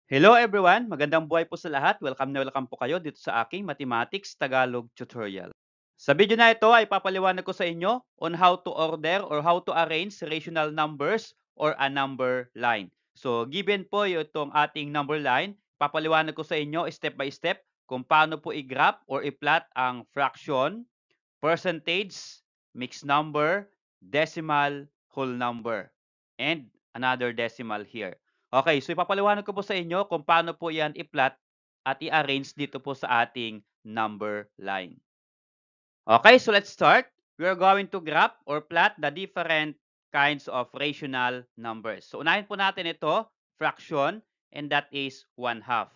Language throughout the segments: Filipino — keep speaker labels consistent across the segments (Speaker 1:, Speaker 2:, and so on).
Speaker 1: Hello everyone! Magandang buhay po sa lahat. Welcome na welcome po kayo dito sa aking Mathematics Tagalog tutorial. Sa video na ito ay papaliwanag ko sa inyo on how to order or how to arrange rational numbers or a number line. So given po itong ating number line, papaliwanag ko sa inyo step by step kung paano po i-graph or i-plot ang fraction, percentage, mixed number, decimal, whole number, and another decimal here. Okay, so ipapaliwanag ko po sa inyo kung paano po yan i-plot at i-arrange dito po sa ating number line. Okay, so let's start. We are going to graph or plot the different kinds of rational numbers. So unahin po natin ito, fraction, and that is 1/2.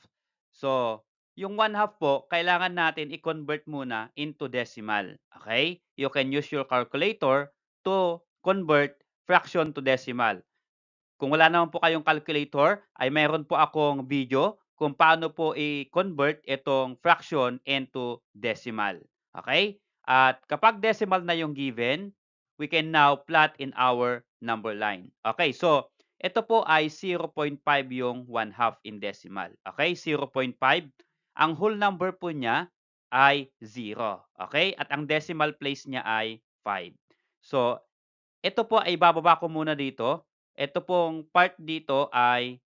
Speaker 1: So, yung 1/2 po, kailangan natin i-convert muna into decimal. Okay? You can use your calculator to convert fraction to decimal. Kung wala naman po kayong calculator, ay meron po akong video kung paano po i-convert itong fraction into decimal. Okay? At kapag decimal na yung given, we can now plot in our number line. Okay, so ito po ay 0.5 yung 1/2 in decimal. Okay, 0.5. Ang whole number po niya ay 0. Okay, at ang decimal place niya ay 5. So, ito po ay bababa ko muna dito. Ito pong part dito ay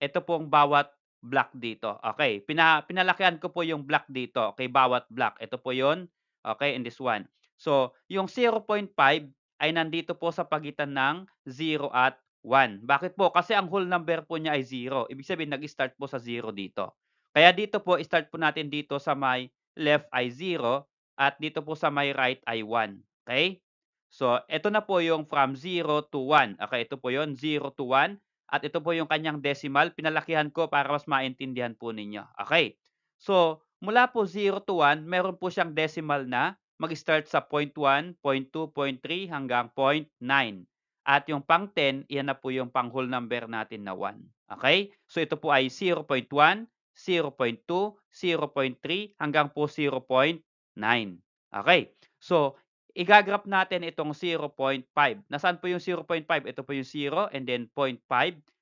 Speaker 1: ito pong bawat block dito. Okay, pinalakihan ko po yung block dito. Okay, bawat block. Ito po yon. Okay, in this one. So, yung 0.5 ay nandito po sa pagitan ng 0 at 1. Bakit po? Kasi ang whole number po niya ay 0. Ibig sabihin, nag-start po sa 0 dito. Kaya dito po, start po natin dito sa may left ay 0 at dito po sa may right ay 1. Okay? So, ito na po yung from 0 to 1. Okay, ito po yon 0 to 1. At ito po yung kanyang decimal, pinalakihan ko para mas maintindihan po ninyo. Okay. So, mula po 0 to 1, meron po siyang decimal na mag-start sa 0.1, 0.2, 0.3 hanggang 0.9. At yung pang 10, iyan na po yung pang whole number natin na 1. Okay? So, ito po ay 0.1, 0.2, 0.3 hanggang po 0.9. Okay. So, igagraph natin itong 0.5. Nasaan po yung 0.5? Ito po yung 0 and then 0.5.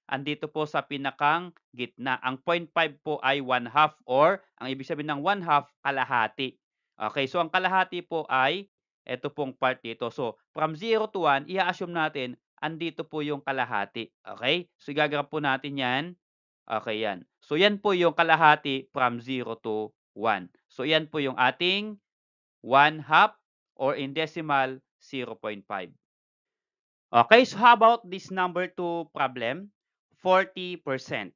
Speaker 1: Andito po sa pinakang gitna. Ang 0.5 po ay 1/2 or ang ibig sabihin ng 1/2, kalahati. Okay, so ang kalahati po ay ito pong part dito. So, from 0 to 1, i-assume natin andito po yung kalahati. Okay? So, igagraph po natin yan. Okay, yan. So, yan po yung kalahati from 0 to 1. So, yan po yung ating 1/2 or in decimal 0.5. Okay, so how about this number 2 problem? 40%.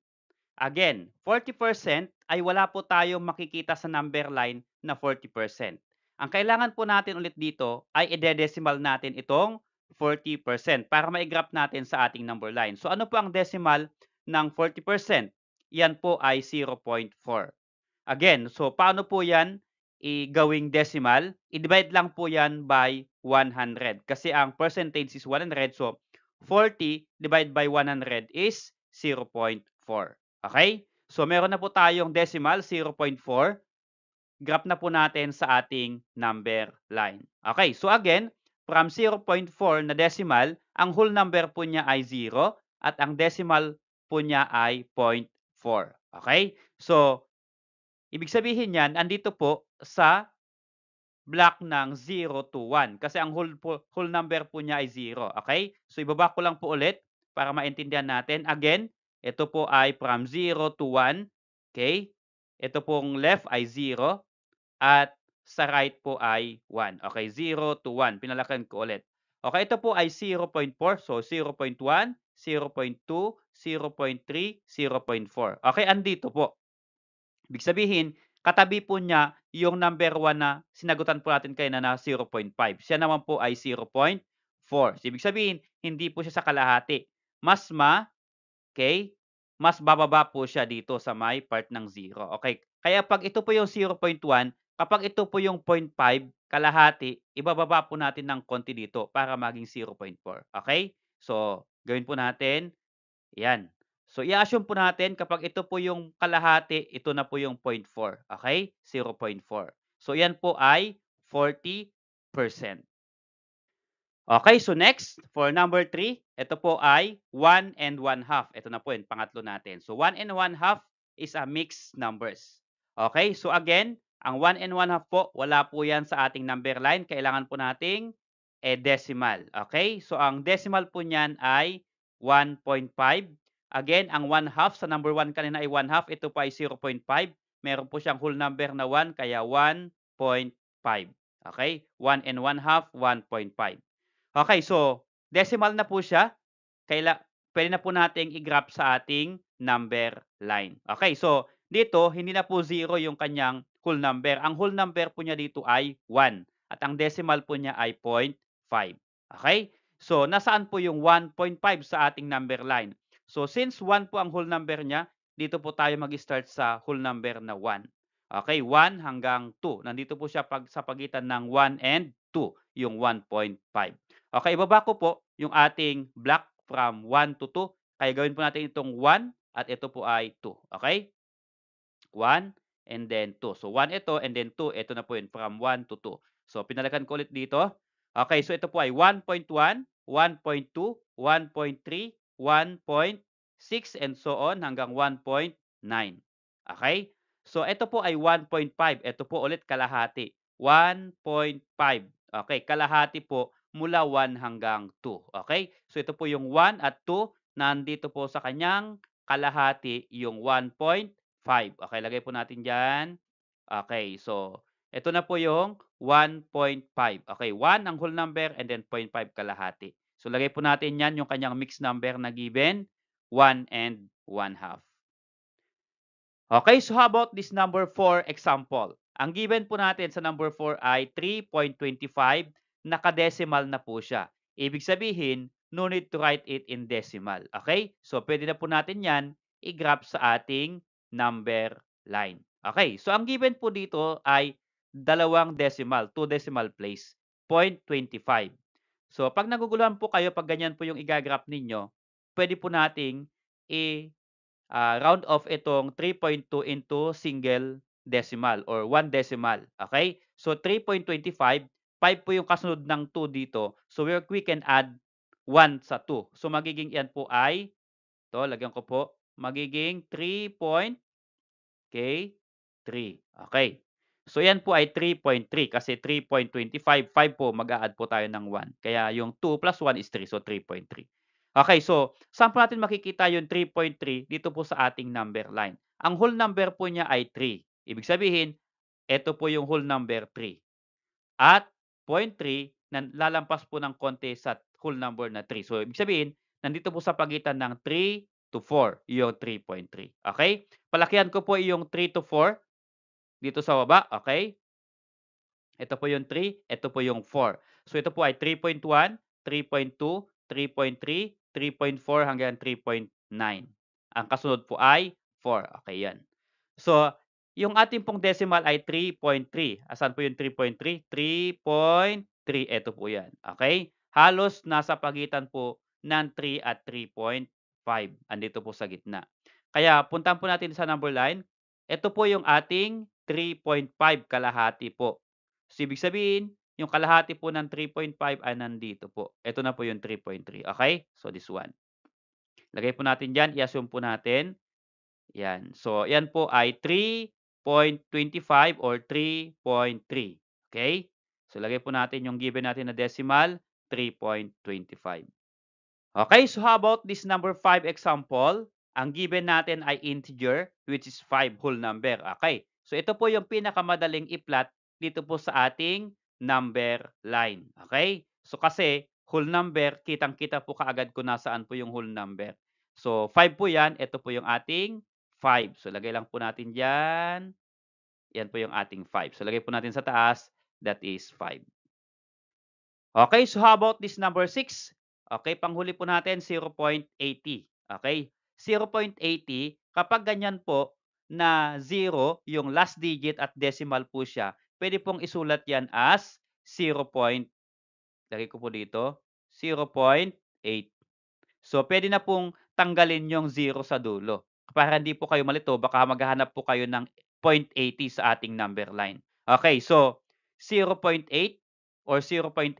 Speaker 1: Again, 40% ay wala po tayong makikita sa number line na 40%. Ang kailangan po natin ulit dito ay ide-decimal natin itong 40% para ma-graph natin sa ating number line. So ano po ang decimal ng 40%? Yan po ay 0.4. Again, so paano po yan gawing decimal? I-divide lang po yan by 100 kasi ang percentage is 100. So 40 divided by 100 is 0.4. Okay? So meron na po tayong decimal 0.4. Graph na po natin sa ating number line. Okay, so again, from 0.4 na decimal, ang whole number po niya ay 0 at ang decimal po niya ay 0.4. Okay? So, ibig sabihin niyan, andito po sa block ng 0 to 1 kasi ang whole number po niya ay 0. Okay? So, ibaba ko lang po ulit para maintindihan natin. Again, ito po ay from 0 to 1. Okay? Ito pong left ay 0 at sa right po ay 1. Okay, 0 to 1. Pinalakihan ko ulit. Okay, ito po ay 0.4. So, 0.1, 0.2, 0.3, 0.4. Okay, andito po. Ibig sabihin, katabi po niya yung number 1 na sinagutan po natin kayo na 0.5. Siya naman po ay 0.4. So, ibig sabihin, hindi po siya sa kalahati. Okay, mas bababa po siya dito sa may part ng 0. Okay, kaya pag ito po yung 0.1, kapag ito po yung 0.5, kalahati, ibababa po natin ng konti dito para maging 0.4. Okay? So, gawin po natin, yan. So, i-assume po natin kapag ito po yung kalahati, ito na po yung 0.4. Okay? 0.4. So, yan po ay 40%. Okay, so next, for number 3, ito po ay 1 and 1/2. Ito na po yung pangatlo natin. So 1 and 1/2 is a mixed numbers. Okay, so again, ang 1 and 1/2 po, wala po yan sa ating number line. Kailangan po nating decimal. Okay, so ang decimal po niyan ay 1.5. Again, ang 1/2 sa number 1 kanina ay 1/2. Ito po ay 0.5. Meron po siyang whole number na 1, kaya 1.5. Okay, 1 and 1/2, 1.5. Okay, so decimal na po siya. Puwede na po nating i-graph sa ating number line. Okay, so dito hindi na po 0 yung kanyang whole number. Ang whole number po niya dito ay 1 at ang decimal po niya ay 0.5. Okay? So nasaan po yung 1.5 sa ating number line? So since 1 po ang whole number niya, dito po tayo mag-start sa whole number na 1. Okay, 1 hanggang 2. Nandito po siya sa pagitan ng 1 and 2, yung 1.5. Okay, ibaba ko po yung ating block from 1 to 2. Kaya gawin po natin itong 1 at ito po ay 2. Okay? 1 and then 2. So 1 ito and then 2. Ito na po yun from 1 to 2. So pinalagan ko ulit dito. Okay, so ito po ay 1.1, 1.2, 1.3, 1.6 and so on hanggang 1.9. Okay? So ito po ay 1.5. Ito po ulit kalahati. 1.5. Okay, kalahati po mula 1 hanggang 2. Okay? So ito po yung 1 at 2. Nandito po sa kanyang kalahati yung 1.5. Okay, lagay po natin diyan. Okay, so ito na po yung 1.5. Okay, 1 ang whole number and then 0.5 kalahati. So lagay po natin yan yung kanyang mixed number na given, 1 and 1/2. Okay, so how about this number 4 example? Ang given po natin sa number 4 ay 3.25, nakadecimal na po siya. Ibig sabihin, no need to write it in decimal. Okay? So, pwede na po natin yan i-graph sa ating number line. Okay, so ang given po dito ay dalawang decimal, 2 decimal place, 0.25. So, pag naguguluhan po kayo, pag ganyan po yung i-graph ninyo, pwede po nating round off itong 3.2 into single decimal or 1 decimal. Okay? So 3.25, 5 po yung kasunod ng 2 dito. So we can add 1 sa 2. So magiging yan po ay, to lagyan ko po, magiging 3. Okay? 3. Okay. So yan po ay 3.3 kasi 3.25, 5 po mag-a-add po tayo ng 1. Kaya yung 2 plus 1 is 3, so 3.3. Okay, so saan po natin makikita yung 3.3? Dito po sa ating number line. Ang whole number po niya ay 3. Ibig sabihin, ito po yung whole number 3. At 0.3 na lalampas po ng konti sa whole number na 3. So ibig sabihin, nandito po sa pagitan ng 3 to 4 yung 3.3. Okay? Palakihan ko po yung 3 to 4 dito sa baba. Okay? Ito po yung 3, ito po yung 4. So ito po ay 3.1, 3.2, 3.3, 3.4 hanggang 3.9. Ang kasunod po ay 4. Okay, yan. So, yung ating pong decimal ay 3.3. Asan po yung 3.3? 3.3. Ito po yan. Okay? Halos nasa pagitan po ng 3 at 3.5. Andito po sa gitna. Kaya puntahan po natin sa number line. Ito po yung ating 3.5 kalahati po. So, ibig sabihin, yung kalahati po ng 3.5 ay nandito po. Ito na po yung 3.3. Okay? So, this one. Lagay po natin dyan. I-assume po natin. Yan. So, yan po ay 3.25 or 3.3. Okay? So, lagay po natin yung given natin na decimal, 3.25. Okay, so how about this number 5 example? Ang given natin ay integer, which is 5 whole number. Okay, so ito po yung pinakamadaling i-plot dito po sa ating number line. Okay, so kasi whole number, kitang-kita po kaagad kung nasaan po yung whole number. So 5 po yan, ito po yung ating 5. So lagay lang po natin dyan. Yan po yung ating 5. So lagay po natin sa taas, that is 5. Okay, so how about this number 6? Okay, panghuli po natin 0.80. Okay, 0.80 kapag ganyan po na 0 yung last digit at decimal po siya, pwede pong isulat yan as 0. Lagay ko po dito, 0.8. So pwede na pong tanggalin yung 0 sa dulo. Para hindi po kayo malito, baka maghahanap po kayo ng 0.80 sa ating number line. Okay, so 0.8 or 0.80,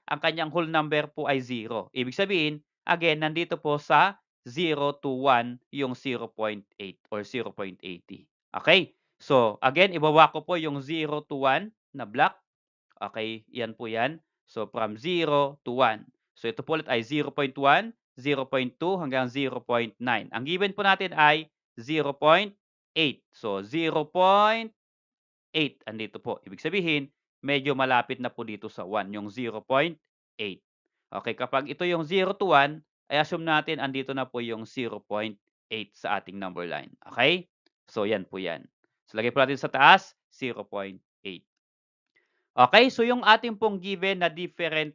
Speaker 1: ang kanyang whole number po ay 0. Ibig sabihin, again, nandito po sa 0 to 1 yung 0.8 or 0.80. Okay? So, again, ibaba ko po yung 0 to 1 na block. Okay, yan po yan. So, from 0 to 1. So, ito po ulit ay 0.1, 0.2 hanggang 0.9. Ang given po natin ay 0.8. So, 0.8 andito po. Ibig sabihin, medyo malapit na po dito sa 1, yung 0.8. Okay, kapag ito yung 0 to 1, ay assume natin andito na po yung 0.8 sa ating number line. Okay? So, yan po yan. So, lagay po natin sa taas, 0.8. Okay, so yung ating pong given na different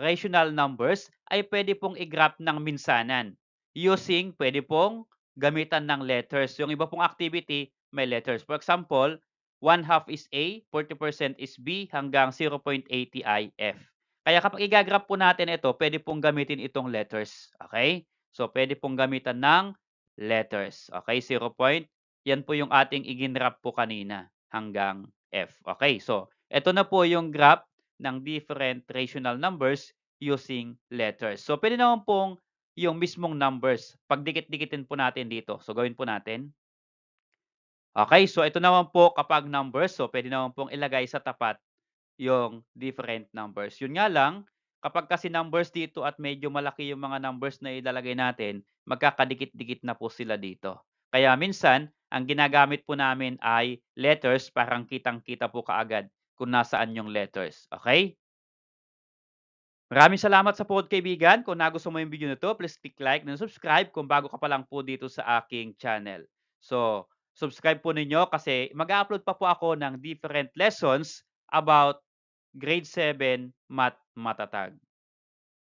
Speaker 1: rational numbers ay pwede pong i-graph ng minsanan using pwede pong gamitan ng letters. Yung iba pong activity may letters. For example, 1/2 is A, 40% is B, hanggang 0.80 ay F. Kaya kapag i-graph po natin ito, pwede pong gamitin itong letters. Okay? So, pwede pong gamitan ng letters. Okay, 0 point. Yan po yung ating i-graph po kanina hanggang F. Okay, so ito na po yung graph ng different rational numbers using letters. So, pwede naman pong yung mismong numbers. Pagdikit-dikitin po natin dito. So, gawin po natin. Okay, so ito naman po kapag numbers. So, pwede naman pong ilagay sa tapat yung different numbers. Yun nga lang, kapag kasi numbers dito at medyo malaki yung mga numbers na ilalagay natin, magkakadikit-dikit na po sila dito. Kaya minsan, ang ginagamit po namin ay letters parang kitang-kita po kaagad kung nasaan yung letters. Okay? Maraming salamat sa pod kaibigan. Kung nagustuhan mo yung video na to, please click like and subscribe kung bago ka pa lang po dito sa aking channel. So, subscribe po ninyo kasi mag-upload pa po ako ng different lessons about grade 7 math matatag.